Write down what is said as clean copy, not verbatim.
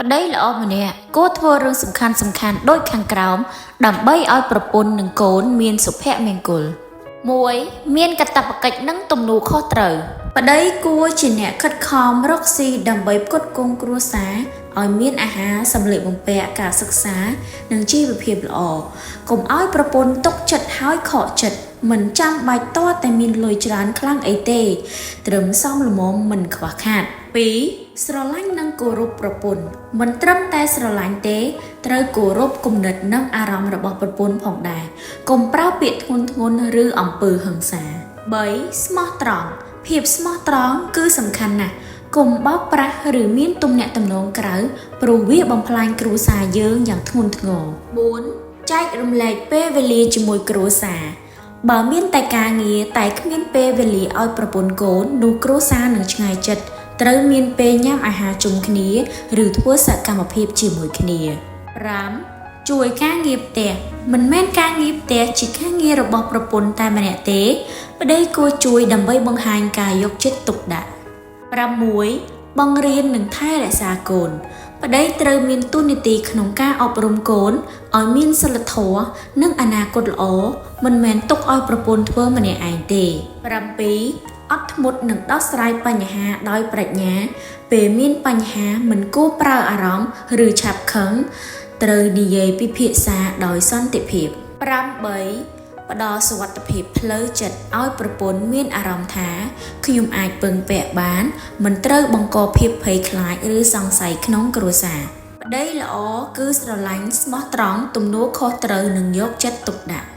ប្តីល្អម្នាក់គួរធ្វើរឿងសំខាន់ដូចខាងក្រោមដើម្បីឲ្យប្រពន្ធនិងកូនមានសុភមង្គល 1. មានកាតព្វកិច្ចនិងទំនួលខុសត្រូវប្តីគួរជាអ្នកខិតខំរកស៊ីដើម្បីផ្គត់ផ្គង់គ្រួសារឲ្យមានអាហារសម្លៀកបំពាក់ការសិក្សានិងជីវភាពល្អកុំឲ្យប្រពន្ធទុកចិត្តហើយខកចិត្តមិនចាំបាច់តតែមានលុយច្រើនខ្លាំងអីទេត្រឹមសមល្មមមិនខ្វះខាត 2. ស្រឡាញ់និងគោរពប្រពន្ធមិនត្រឹមតែស្រឡាញ់ទេត្រូវគោរពគំនិតនិងអារម្មណ៍របស់ប្រពន្ធផងដែរកុំប្រើពាក្យធ្ងន់ឬអំពើហិង្សា 3. ស្មោះត្រង់ភាពស្មោះត្រង់គឺសំខាន់ណាស់កុំបោកប្រាស់ឬមានទំនាក់ទំនងក្រៅព្រោះវាបំផ្លាញគ្រួសារយើងយ៉ាងធ្ងន់ធ្ងរ 4. ចែករំលែកពេលវេលាជាមួយគ្រួសារបើមានតែការងារតែគ្មានពេលវេលាឲ្យប្រពន្ធកូននោះគ្រួសារនឹងឆ្ងាយចិត្តត្រូវមានពេលញ៉ាំអាហារជុំគ្នាឬធ្វើសកម្មភាពជាមួយគ្នា 5. ជួយការងារផ្ទះមិនមែនការងារផ្ទះជាការងាររបស់ប្រពន្ធតែម្នាក់ទេប្តីគួរជួយដើម្បីបង្ហាញការយកចិត្តទុកដាក់ 6. បង្រៀននិងថែរក្សាកូនប្តីត្រូវមានតួនាទីក្នុងការអប់រំកូនឲ្យមានសីលធម៌និងអនាគតល្អមិនមែនទុកឲ្យប្រពន្ធធ្វើម្នាក់ឯងទេ 7. អត់ធ្មត់នឹងដោះស្រាយបញ្ហាដោយប្រាជ្ញាពេលមានបញ្ហាមិនគួរប្រើអារម្មណ៍ឬឆាប់ខឹងត្រូវនិយាយពិភាក្សាដោយសន្តិភាព 8. ផ្ដល់សុវត្ថិភាពផ្លូវចិត្តឲ្យប្រពន្ធមានអារម្មណ៍ថាខ្ញុំអាចពឹងពាក់បានមិនត្រូវបង្កភាពភ័យខ្លាចឬសង្ស័យក្នុងគ្រួសារប្តីល្អគឺស្រឡាញ់ស្មោះត្រង់ទំនួលខុសត្រូវនិងយកចិត្តទុកដាក់